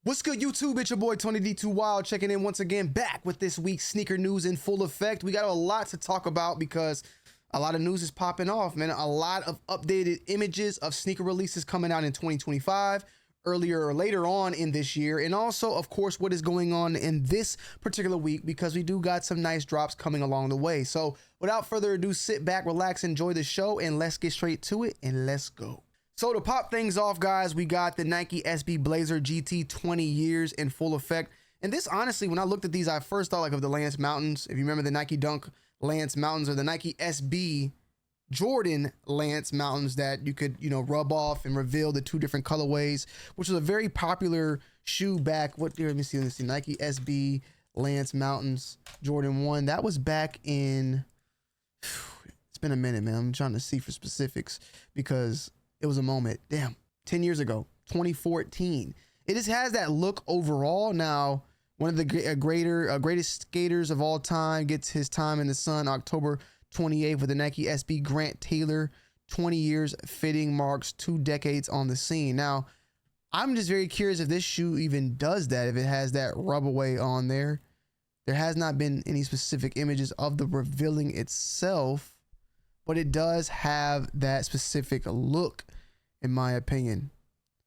What's good, YouTube? It's your boy Tonyd2wild checking in once again, back with this week's sneaker news in full effect. We got a lot to talk about because a lot of news is popping off, man. A lot of updated images of sneaker releases coming out in 2025, earlier or later on in this year, and also, of course, what is going on in this particular week because we do got some nice drops coming along the way. So without further ado, sit back, relax, enjoy the show, and let's get straight to it, and let's go. So to pop things off, guys, we got the Nike SB Blazer GT 20 years in full effect. And this, honestly, when I looked at these, I first thought like of the Lance Mountains. If you remember the Nike Dunk Lance Mountains or the Nike SB Jordan Lance Mountains that you could, rub off and reveal the two different colorways, which was a very popular shoe back. What year? Let me see. Nike SB Lance Mountains Jordan 1. That was back in, it's been a minute, man. I'm trying to see for specifics because it was a moment. Damn, 10 years ago, 2014. It just has that look overall. Now, one of the greatest skaters of all time gets his time in the sun October 28th with the Nike SB Grant Taylor. 20 years fitting marks 2 decades on the scene. Now, I'm just very curious if this shoe even does that, if it has that rub away on there. There has not been any specific images of the revealing itself, but it does have that specific look, in my opinion.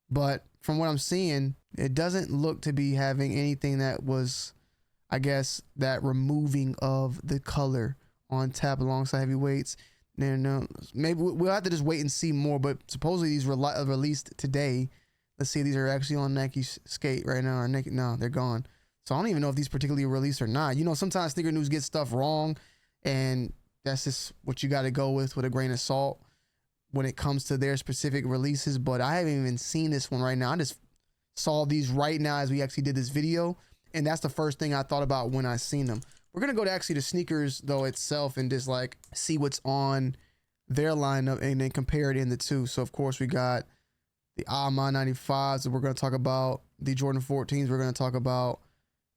But from what I'm seeing, it doesn't look to be having anything that was, I guess, that removing of the color on tap alongside heavyweights. No, maybe we'll have to just wait and see more, but supposedly these were released today. Let's see, these are actually on Nike Skate right now, or Nike, no, they're gone. So I don't even know if these particularly released or not. Sometimes sneaker news gets stuff wrong, and that's just what you got to go with a grain of salt when it comes to their specific releases. But I haven't even seen this one right now. I just saw these right now as we actually did this video, and that's the first thing I thought about when I seen them. We're gonna go to actually the sneakers though itself and just like see what's on their lineup and then compare it in the two. So of course we got the Alma 95s that we're gonna talk about, the Jordan 14s we're gonna talk about.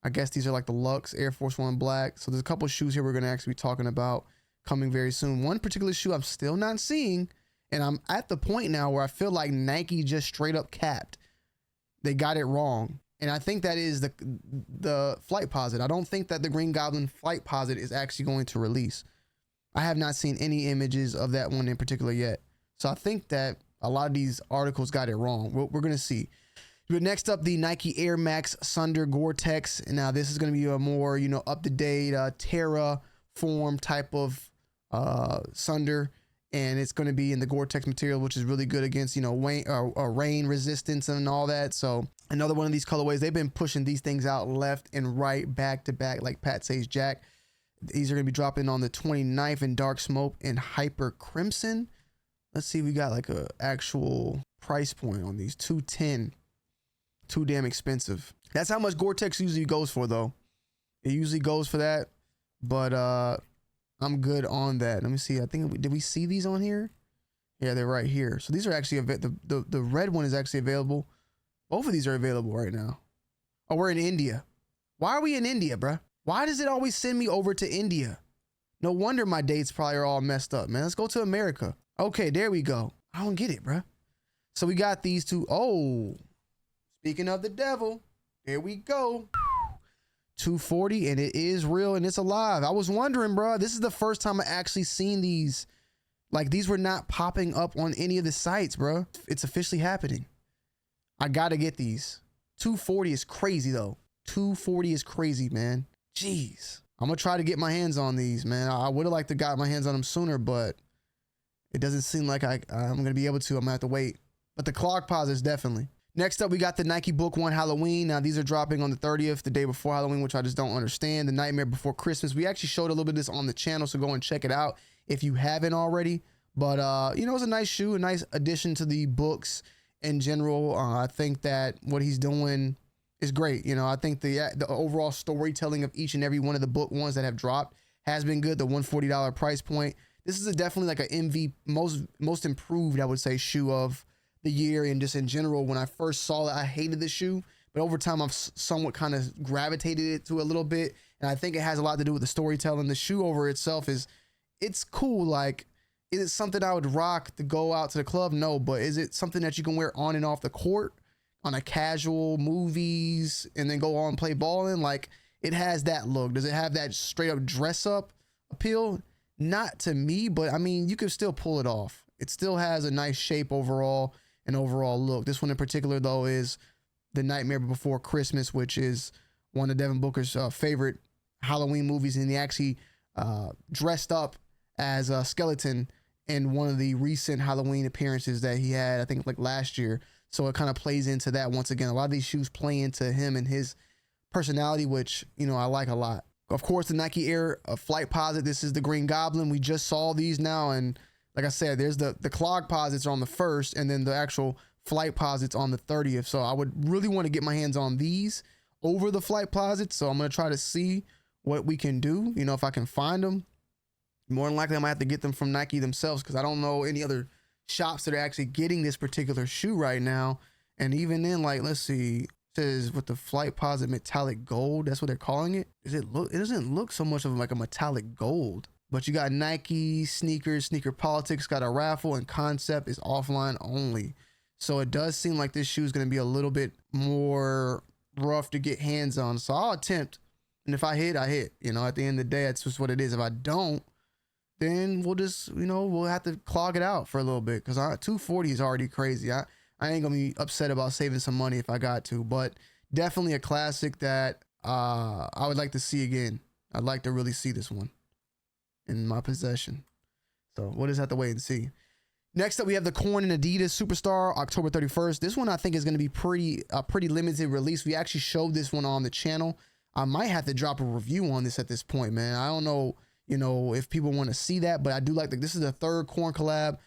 I guess these are like the Lux Air Force One Black. So there's a couple of shoes here we're gonna actually be talking about coming very soon. One particular shoe I'm still not seeing, and I'm at the point now where I feel like Nike just straight up capped. They got it wrong. And I think that is the Flight Posit. I don't think that the Green Goblin Flight Posit is actually going to release. I have not seen any images of that one in particular yet. So I think that a lot of these articles got it wrong. We're going to see. But next up, the Nike Air Max Sunder Gore-Tex. And now this is going to be a more, up-to-date Terra form type of Sunder. And it's going to be in the Gore-Tex material, which is really good against, rain resistance and all that. So another one of these colorways, they've been pushing these things out left and right, back to back, like Pat says Jack. These are going to be dropping on the 29th in Dark Smoke and Hyper Crimson. Let's see, we got like a actual price point on these. $210. Too damn expensive. That's how much Gore-Tex usually goes for, though. It usually goes for that, but I'm good on that. Let me see. I think, did we see these on here? Yeah, they're right here. So these are actually, the red one is actually available. Both of these are available right now. Oh, we're in India. Why are we in India, bruh? Why does it always send me over to India? No wonder my dates probably are all messed up, man. Let's go to America. Okay, there we go. I don't get it, bruh. So we got these two. Oh, speaking of the devil, there we go. 240, and it is real and it's alive. I was wondering, bro, this is the first time I actually seen these. Like, these were not popping up on any of the sites, bro. It's officially happening. I gotta get these. 240 is crazy, though. 240 is crazy, man. Jeez. I'm gonna try to get my hands on these, man. I would have liked to got my hands on them sooner, but it doesn't seem like I'm gonna be able to. I'm gonna have to wait. But the clog posits definitely. Next up, we got the Nike Book One Halloween. Now, these are dropping on the 30th, the day before Halloween, which I just don't understand. The Nightmare Before Christmas. We actually showed a little bit of this on the channel, so go and check it out if you haven't already. But, it's a nice shoe, a nice addition to the books in general. I think that what he's doing is great. I think the overall storytelling of each and every one of the book ones that have dropped has been good. The $140 price point. This is definitely like a most improved, I would say, shoe of the year. And just in general, when I first saw it, I hated the shoe, but over time I've somewhat kind of gravitated it to a little bit, and I think it has a lot to do with the storytelling. The shoe over itself it's cool. Like, is it something I would rock to go out to the club? No, but is it something that you can wear on and off the court? on a casual movies and then go on and play ball in. Like, it has that look. Does it have that straight up dress up appeal? Not to me, but I mean, you can still pull it off. It still has a nice shape overall and overall look. This one in particular though is The Nightmare Before Christmas, which is one of Devin Booker's favorite Halloween movies, and he actually dressed up as a skeleton in one of the recent Halloween appearances that he had, I think like last year. So it kind of plays into that once again. A lot of these shoes play into him and his personality, which, you know, I like a lot. Of course, the Nike Air Flight Posit. This is the Green Goblin. We just saw these now, and like I said, there's the clog posits are on the 1st, and then the actual flight posits on the 30th. So I would really want to get my hands on these over the flight posits. So I'm going to try to see what we can do. You know, if I can find them. More than likely, I might have to get them from Nike themselves, because I don't know any other shops that are actually getting this particular shoe right now. And even then, like, let's see, it says with the flight posit metallic gold. That's what they're calling it. It doesn't look so much of like a metallic gold. But you got Nike sneakers, Sneaker Politics got a raffle, and Concept is offline only. So it does seem like this shoe is going to be a little bit more rough to get hands on. So I'll attempt. And if I hit, I hit. You know, at the end of the day, that's just what it is. If I don't, then we'll just, you know, we'll have to clog it out for a little bit, because 240 is already crazy. I ain't going to be upset about saving some money if I got to. But definitely a classic that I would like to see again. I'd like to really see this one in my possession. So we'll just have to wait and see. Next up, we have the Korn and Adidas Superstar, October 31st. This one I think is going to be pretty limited release. We actually showed this one on the channel. I might have to drop a review on this at this point, man. I don't know, you know, if people want to see that, but I do like that. This is the 3rd Korn collab.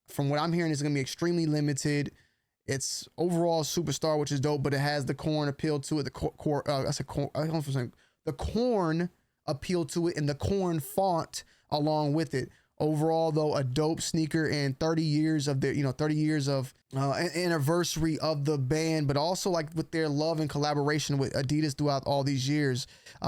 From what I'm hearing, it's going to be extremely limited. It's overall Superstar, which is dope, but it has the Korn appeal to it. The Korn appeal to it, and the Korn font along with it. Overall, though, a dope sneaker, and 30 years of their, 30 years of anniversary of the band, but also like with their love and collaboration with Adidas throughout all these years.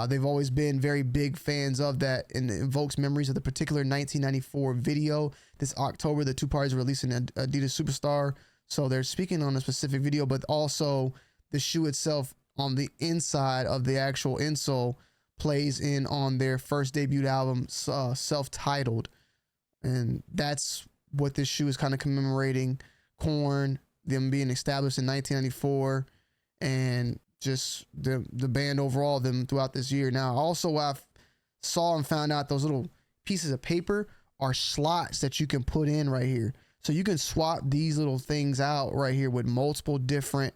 They've always been very big fans of that, and it invokes memories of the particular 1994 video. This October, the two parties are releasing Adidas Superstar. So they're speaking on a specific video, but also the shoe itself on the inside of the actual insole plays in on their first debut album, self-titled. And that's what this shoe is kind of commemorating. Korn, them being established in 1994, and just the band overall, them throughout this year. Now, also, I saw and found out those little pieces of paper are slots that you can put in right here. So you can swap these little things out right here with multiple different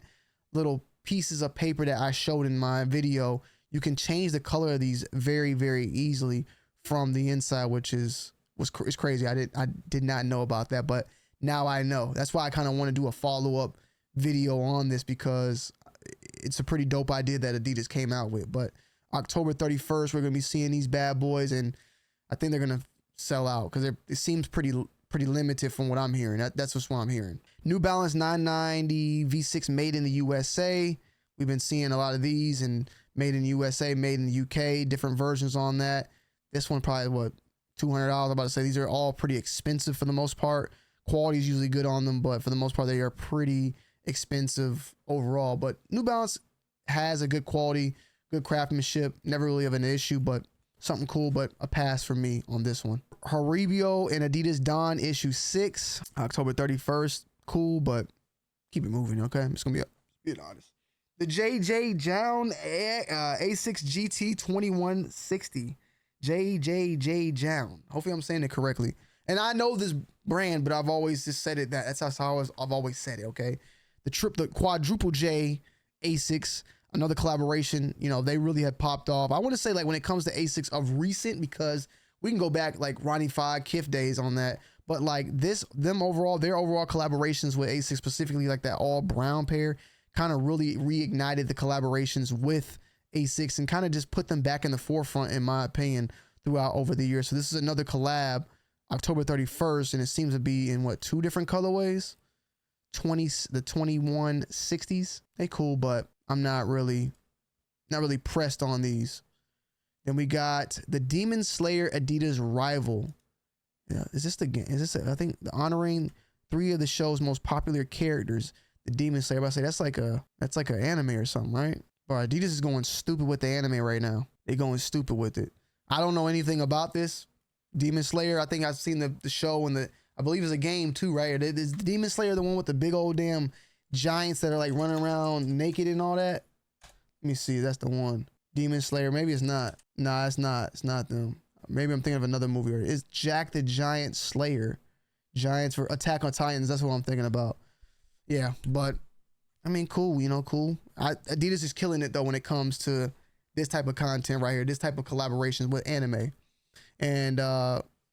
little pieces of paper that I showed in my video. You can change the color of these very, very easily from the inside, which is crazy. I did not know about that, but now I know. That's why I kind of want to do a follow-up video on this, because it's a pretty dope idea that Adidas came out with. But October 31st, we're going to be seeing these bad boys, and I think they're going to sell out, because it seems pretty limited from what I'm hearing. That's just what I'm hearing. New Balance 990 V6 made in the USA. We've been seeing a lot of these, and made in the USA, made in the UK, different versions on that. This one probably, what, $200? I'm about to say these are all pretty expensive for the most part. Quality is usually good on them, but for the most part, they are pretty expensive overall. But New Balance has a good quality, good craftsmanship, never really have an issue, but something cool, but a pass for me on this one. Haribo and Adidas Don issue 6, October 31st. Cool, but keep it moving, okay? I'm just gonna be honest. The JJ Jown A6 GT 2160. JJ Jown. Hopefully I'm saying it correctly. And I know this brand, but I've always just said it that. That's how I've always said it, okay? The quadruple J A6, another collaboration, you know, they really had popped off. I want to say, like, when it comes to A6 of recent, because we can go back like Ronnie Five, Kif days on that. But like their overall collaborations with A6, specifically like that all brown pair, kind of really reignited the collaborations with A6 and kind of just put them back in the forefront, in my opinion, throughout over the years. So this is another collab, October 31st, and it seems to be in what, 2 different colorways? The 2160s. They cool, but I'm not really pressed on these. Then we got the Demon Slayer Adidas Rival. Yeah, I think honoring 3 of the show's most popular characters. The Demon Slayer. But I say that's like an anime or something, right? Bro, Adidas is going stupid with the anime right now. They going stupid with it. I don't know anything about this Demon Slayer. I think I've seen the show and I believe it's a game too, right? Is Demon Slayer the one with the big old damn giants that are like running around naked and all that? Let me see. That's the one. Demon Slayer. Maybe it's not. Nah, it's not. It's not them. Maybe I'm thinking of another movie. It's Jack the Giant Slayer. Giants for Attack on Titans. That's what I'm thinking about. Yeah, but I mean, cool. You know, cool. Adidas is killing it though when it comes to this type of content right here. This type of collaborations with anime, and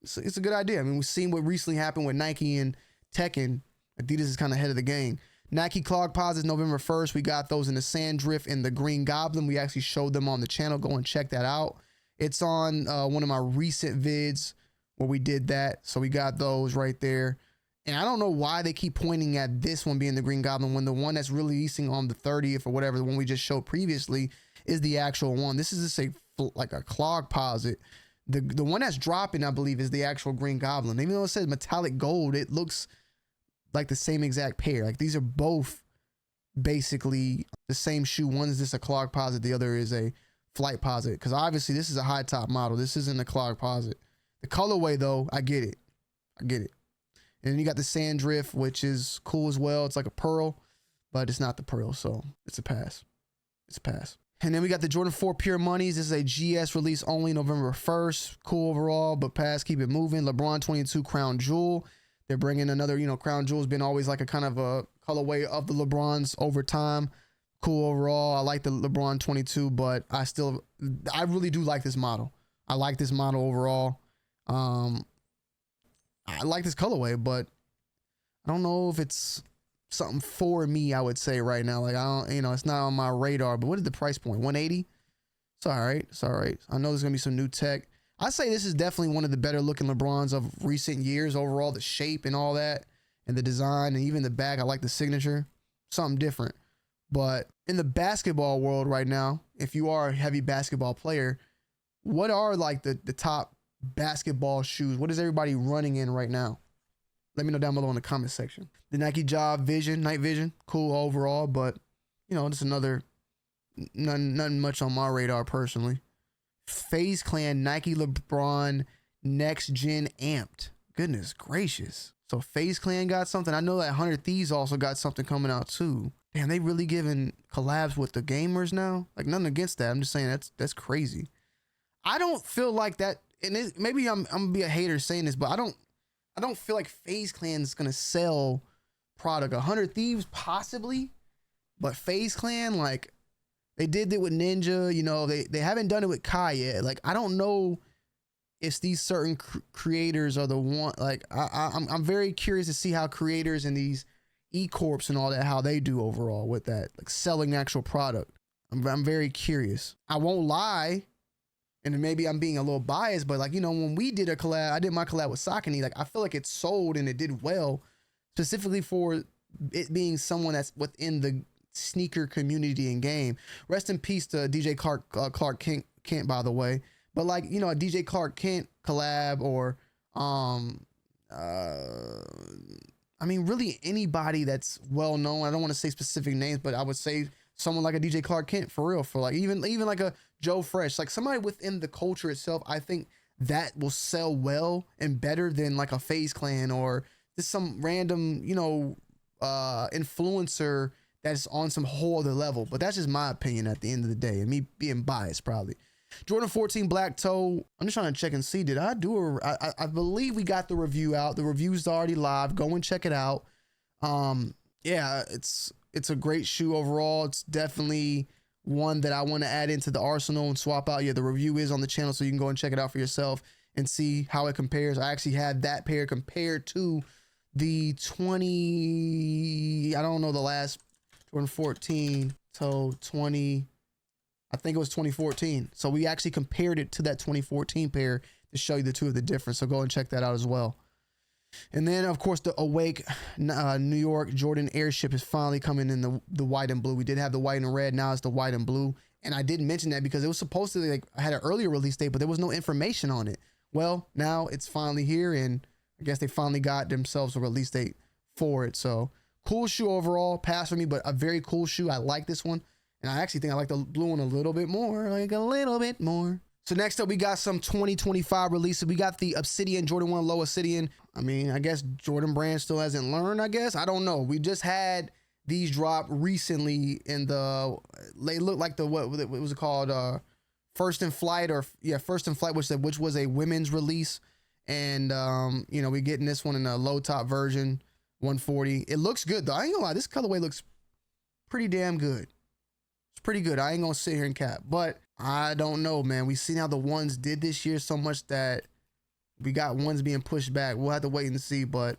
it's a good idea. I mean, we've seen what recently happened with Nike and Tekken. Adidas is kind of ahead of the game. Nike clog posits November 1st. We got those in the Sandrift and the Green Goblin. We actually showed them on the channel. Go and check that out. It's on one of my recent vids where we did that. So we got those right there. And I don't know why they keep pointing at this one being the Green Goblin when the one that's releasing on the 30th or whatever, the one we just showed previously, is the actual one. This is just like a clog posit. The one that's dropping, I believe, is the actual Green Goblin. Even though it says metallic gold, it looks like the same exact pair. Like these are both basically the same shoe. One is just a clog posit, the other is a flight posit, because obviously this is a high top model. This isn't a clog posit. The colorway though, I get it. And then you got the Sandrift, which is cool as well. It's like a pearl, but it's not the pearl, so it's a pass. And then we got the Jordan 4 Pure Moneys. This is a GS release only, November 1st. Cool overall, but pass, keep it moving. LeBron 22 Crown Jewel. They're bringing another, Crown Jewel's been always like a kind of a colorway of the LeBrons over time. Cool overall. I like the LeBron 22, but I really do like this model. I like this model overall. I like this colorway, but I don't know if it's something for me, I would say right now. Like, I don't, it's not on my radar, but what is the price point? 180? It's all right. I know there's going to be some new tech. I say this is definitely one of the better looking LeBrons of recent years overall. The shape and all that, and the design, and even the back. I like the signature. Something different. But in the basketball world right now, if you are a heavy basketball player, what are like the top basketball shoes? What is everybody running in right now? Let me know down below in the comment section. The Nike Job Vision, Night Vision, cool overall, but just another, nothing much on my radar personally. FaZe Clan Nike LeBron Next Gen Amped. Goodness gracious. So FaZe Clan got something. I know that 100 Thieves also got something coming out too. Damn, they really giving collabs with the gamers now? Like, nothing against that. I'm just saying that's crazy. I don't feel like that, and maybe I'm gonna be a hater saying this, but I don't feel like FaZe Clan is gonna sell product. 100 Thieves possibly, but FaZe Clan, like, they did it with Ninja. They haven't done it with Kai yet. Like, I don't know if these certain creators are the one. Like, I'm very curious to see how creators and these e-corps and all that, how they do overall with that, like selling actual product. I'm very curious. I won't lie, and maybe I'm being a little biased, but like, when we did a collab, I did my collab with Saucony. Like, I feel like it sold and it did well, specifically for it being someone that's within the sneaker community and game. Rest in peace to DJ Clark Kent, by the way. But like, a DJ Clark Kent collab, or I mean, really anybody that's well known. I don't want to say specific names, but I would say someone like a DJ Clark Kent, for real, for like even like a Joe Fresh, like somebody within the culture itself. I think that will sell well and better than like a FaZe Clan or just some random influencer that's on some whole other level. But that's just my opinion at the end of the day, and me being biased probably. Jordan 14 Black Toe. I'm just trying to check and see. Did I do I believe we got the review out. The review's already live. Go and check it out. Yeah, it's a great shoe overall. It's definitely one that I want to add into the arsenal and swap out. Yeah, the review is on the channel, so you can go and check it out for yourself and see how it compares. I actually had that pair compared to the 20, I don't know, the last Jordan 14 to 20, I think it was 2014. So we actually compared it to that 2014 pair to show you the two of the difference. So go and check that out as well. And then, of course, the Awake New York Jordan Airship is finally coming in the white and blue. We did have the white and red. Now it's the white and blue. And I didn't mention that because it was supposed to, like, I had an earlier release date, but there was no information on it. Well, now it's finally here, and I guess they finally got themselves a release date for it. So Cool shoe overall, pass for me, but a very cool shoe. I like this one. And I actually think I like the blue one a little bit more, like a little bit more. So next up, we got some 2025 releases. We got the Obsidian Jordan 1 Low Obsidian. I mean, I guess Jordan Brand still hasn't learned, I guess. I don't know. We just had these drop recently in the, they look like the, what was it called? First in Flight, or yeah, First in Flight, which was a women's release. And, you know, we're getting this one in a low top version, 140. It looks good though. I ain't gonna lie. This colorway looks pretty damn good. It's pretty good. I ain't gonna sit here and cap, but I don't know, man. We seen how the ones did this year so much that we got ones being pushed back. We'll have to wait and see, but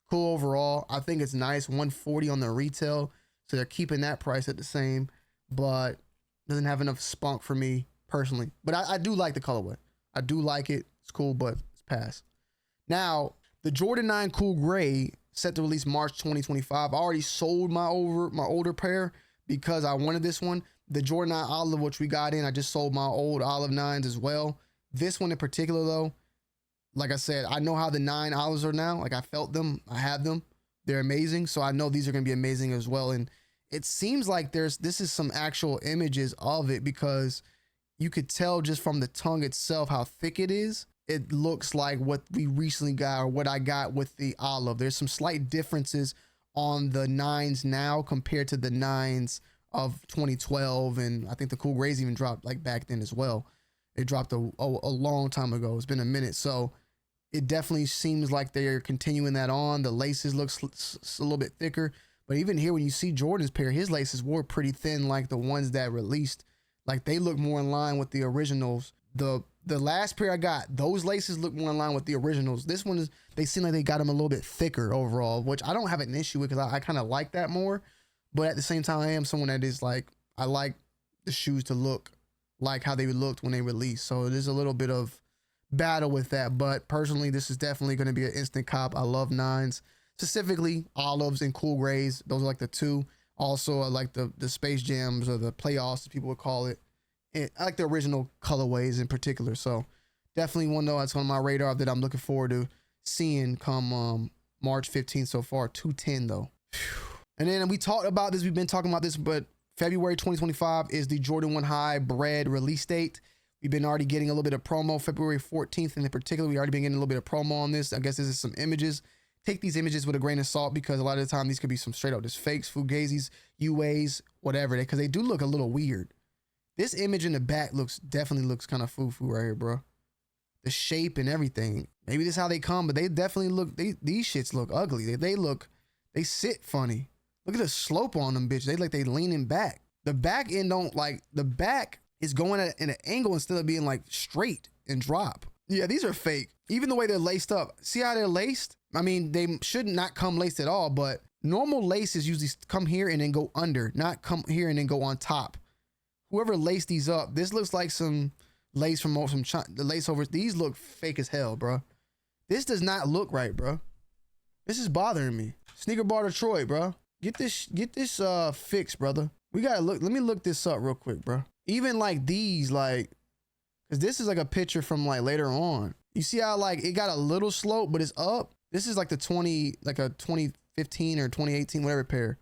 cool overall. I think it's nice. 140 on the retail. So they're keeping that price at the same, but doesn't have enough spunk for me personally. But I do like the colorway. I do like it. It's cool, but it's pass. Now, the Jordan 9 Cool Gray set to release March 2025. I already sold my older pair because I wanted this one. The Jordan 9 Olive, which we got in, I just sold my old Olive 9s as well. This one in particular though, like I said, I know how the 9 Olives are now. Like I felt them, I have them. They're amazing. So I know these are gonna be amazing as well. And it seems like this is some actual images of it, because you could tell just from the tongue itself how thick it is. It looks like what we recently got, or what I got with the Olive. There's some slight differences on the 9s now compared to the 9s of 2012, and I think the Cool Grays even dropped like back then as well. It dropped a long time ago. It's been a minute, so it definitely seems like they're continuing that on. The laces looks a little bit thicker, but even here when you see Jordan's pair, his laces were pretty thin, like the ones that released. Like they look more in line with the originals. The last pair I got, those laces look more in line with the originals. This one is, they seem like they got them a little bit thicker overall, which I don't have an issue with, because I kind of like that more. But at the same time, I am someone that is like, I like the shoes to look like how they looked when they released. So there's a little bit of battle with that. But personally, this is definitely going to be an instant cop. I love 9s, specifically Olives and Cool Grays. Those are like the two. Also, I like the Space Jams, or the playoffs, as people would call it. And I like the original colorways in particular. So definitely one though that's on my radar that I'm looking forward to seeing come March 15th so far. 210 though. Whew. And then we talked about this, we've been talking about this, but February 2025 is the Jordan 1 High Bread release date. We've been already getting a little bit of promo. February 14th, and in particular, we already been getting a little bit of promo on this. I guess this is some images. Take these images with a grain of salt, because a lot of the time these could be some straight up just fakes, fugazis, UAs, whatever, because they do look a little weird. This image in the back definitely looks kind of foo-foo right here, bro. The shape and everything. Maybe this is how they come, but they definitely look, these shits look ugly. They sit funny. Look at the slope on them, bitch. They leaning back. The back end the back is going at an angle instead of being like straight and drop. Yeah, these are fake. Even the way they're laced up. See how they're laced? I mean, they should not come laced at all, but normal laces usually come here and then go under, not come here and then go on top. Whoever laced these up, this looks like some lace from the lace over. These look fake as hell, bro. This does not look right, bro. This is bothering me. Sneaker Bar Detroit, bro. Get this fixed, brother. We gotta look. Let me look this up real quick, bro. Even like these, like, cause this is like a picture from like later on. You see how like it got a little slope, but it's up. This is like a 2015 or 2018, whatever pair.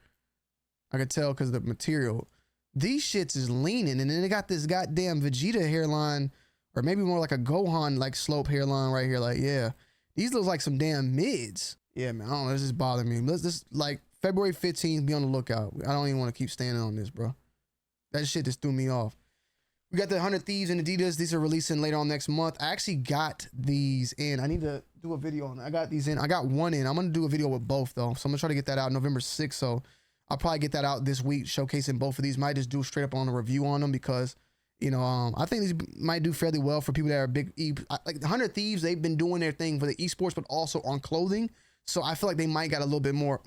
I could tell because of the material. These shits is leaning, and then they got this goddamn Vegeta hairline, or maybe more like a Gohan like slope hairline right here. Like, yeah, these look like some damn mids. Yeah, man, I don't know. This is bothering me. Let's just like February 15th, be on the lookout. I don't even want to keep standing on this, bro. That shit just threw me off. We got the 100 Thieves and Adidas. These are releasing later on next month. I actually got these in. I need to do a video on it. I got these in. I got one in. I'm going to do a video with both, though. So I'm going to try to get that out November 6th. So I'll probably get that out this week, showcasing both of these. Might just do straight up on a review on them because, you know, I think these might do fairly well for people that are big. Like the 100 Thieves, they've been doing their thing for the esports, but also on clothing. So I feel like they might got a little bit more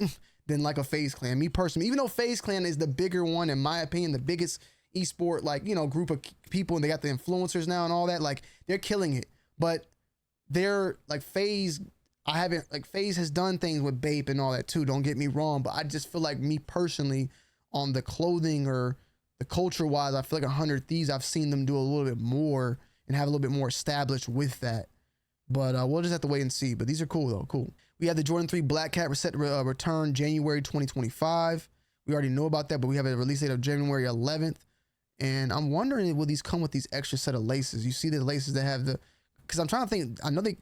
than like a FaZe Clan. Me personally, even though FaZe Clan is the bigger one, in my opinion, the biggest esport, like, you know, group of people, and they got the influencers now and all that, like, they're killing it. But they're like FaZe, FaZe has done things with Bape and all that too, don't get me wrong, but I just feel like me personally on the clothing or the culture wise, I feel like 100 Thieves, I've seen them do a little bit more and have a little bit more established with that. But we'll just have to wait and see. But these are cool though, cool. We have the Jordan 3 Black Cat set return January 2025. We already know about that, but we have a release date of January 11th. And I'm wondering, will these come with these extra set of laces? You see the laces that have the, because I'm trying to think, I know they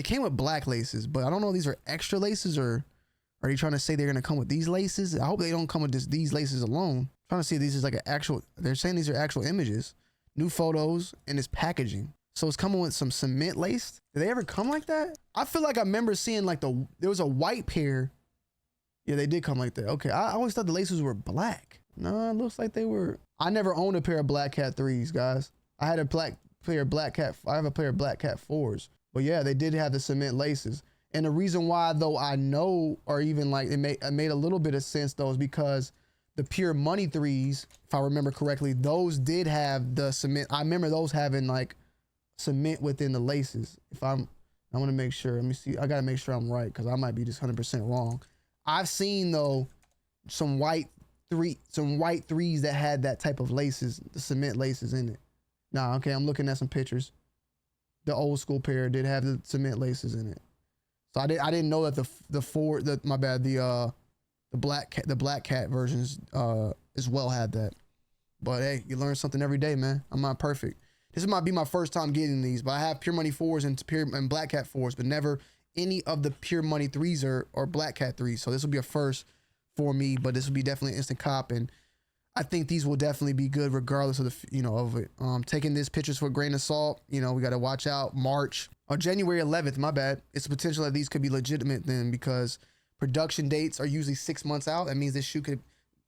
came with black laces, but I don't know if these are extra laces, or are you trying to say they're going to come with these laces? I hope they don't come with these laces alone. I'm trying to see if these is like an actual, they're saying these are actual images, new photos, and it's packaging. So it's coming with some cement laced. Did they ever come like that? I feel like I remember seeing like there was a white pair. Yeah, they did come like that. Okay, I always thought the laces were black. No, it looks like they were. I never owned a pair of Black Cat 3s, guys. I had a pair of Black Cat 4s. But yeah, they did have the cement laces. And the reason why, though, I know, or even like it made a little bit of sense, though, is because the Pure Money 3s, if I remember correctly, those did have the cement. I remember those having like cement within the laces. I want to make sure. Let me see. I got to make sure I'm right, because I might be just 100% wrong. I've seen, though, some white 3s that had that type of laces, the cement laces in it. Nah, okay, I'm looking at some pictures. The old school pair did have the cement laces in it. So I didn't know that the Black Cat versions as well had that. But hey, you learn something every day, man. I'm not perfect. This might be my first time getting these, but I have Pure Money 4s and Black Cat 4s, but never any of the Pure Money 3s or Black Cat 3s. So this will be a first for me, but this will be definitely an instant cop, and I think these will definitely be good regardless of of it. Taking these pictures for a grain of salt, we got to watch out. January 11th, my bad. It's a potential that these could be legitimate then, because production dates are usually 6 months out. That means this shoe could,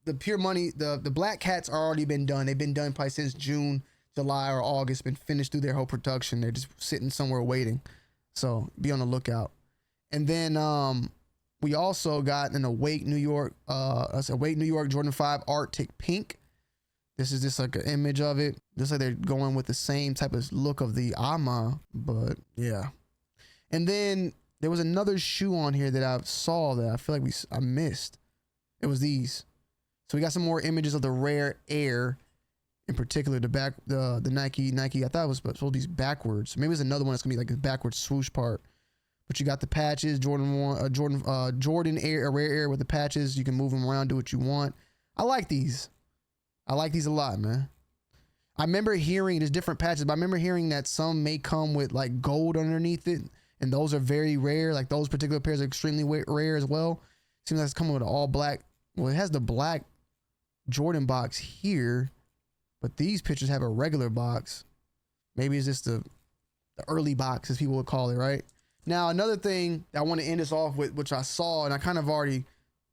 the Pure Money, the Black Cats are already been done. They've been done probably since June, July, or August, been finished through their whole production. They're just sitting somewhere waiting. So be on the lookout. And then we also got an Awake New York Jordan 5 Arctic Pink. This is just like an image of it. Looks like they're going with the same type of look of the AMA, but yeah. And then there was another shoe on here that I saw that I feel like I missed. It was these. So we got some more images of the Rare Air, in particular the Nike. I thought it was supposed to be backwards. Maybe it's another one that's gonna be like a backwards swoosh part. But you got the patches, Jordan Air, Rare Air with the patches. You can move them around, do what you want. I like these. I like these a lot, man. I remember hearing, there's different patches, but I remember hearing that some may come with like gold underneath it, and those are very rare. Like those particular pairs are extremely rare as well. Seems like it's coming with an all black. Well, it has the black Jordan box here, but these pictures have a regular box. Maybe it's just the early box, as people would call it, right? Now, another thing I want to end this off with, which I saw and I kind of already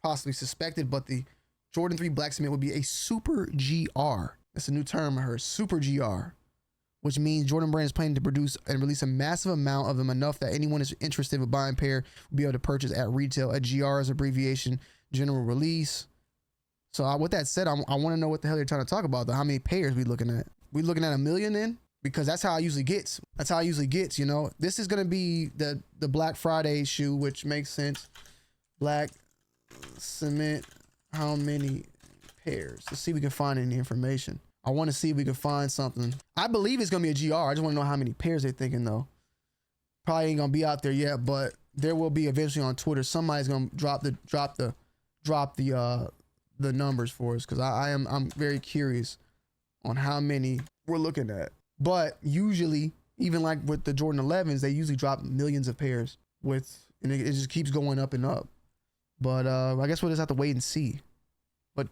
possibly suspected, but the Jordan 3 Black Cement would be a Super GR. That's a new term I heard, Super GR, which means Jordan Brand is planning to produce and release a massive amount of them, enough that anyone is interested in buying a pair will be able to purchase at retail. A GR is abbreviation, general release. So with that said, I want to know what the hell they're trying to talk about, though. How many pairs we looking at? We looking at 1 million then? Because that's how I usually gets. That's how I usually gets, This is going to be the Black Friday shoe, which makes sense. Black Cement, how many pairs? Let's see if we can find any information. I want to see if we can find something. I believe it's going to be a GR. I just want to know how many pairs they're thinking, though. Probably ain't going to be out there yet, but there will be eventually on Twitter. Somebody's going to drop the numbers for us, because I'm very curious on how many we're looking at. But usually, even like with the Jordan 11s, they usually drop millions of pairs and it just keeps going up and up. But I guess we'll just have to wait and see. But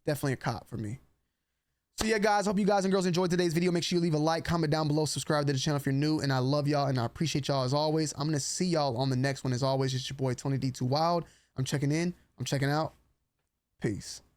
definitely a cop for me. So yeah, guys, hope you guys and girls enjoyed today's video. Make sure you leave a like, comment down below, subscribe to the channel if you're new, and I love y'all and I appreciate y'all as always. I'm going to see y'all on the next one. As always, it's your boy Tonyd2wild. I'm checking in. I'm checking out. Peace.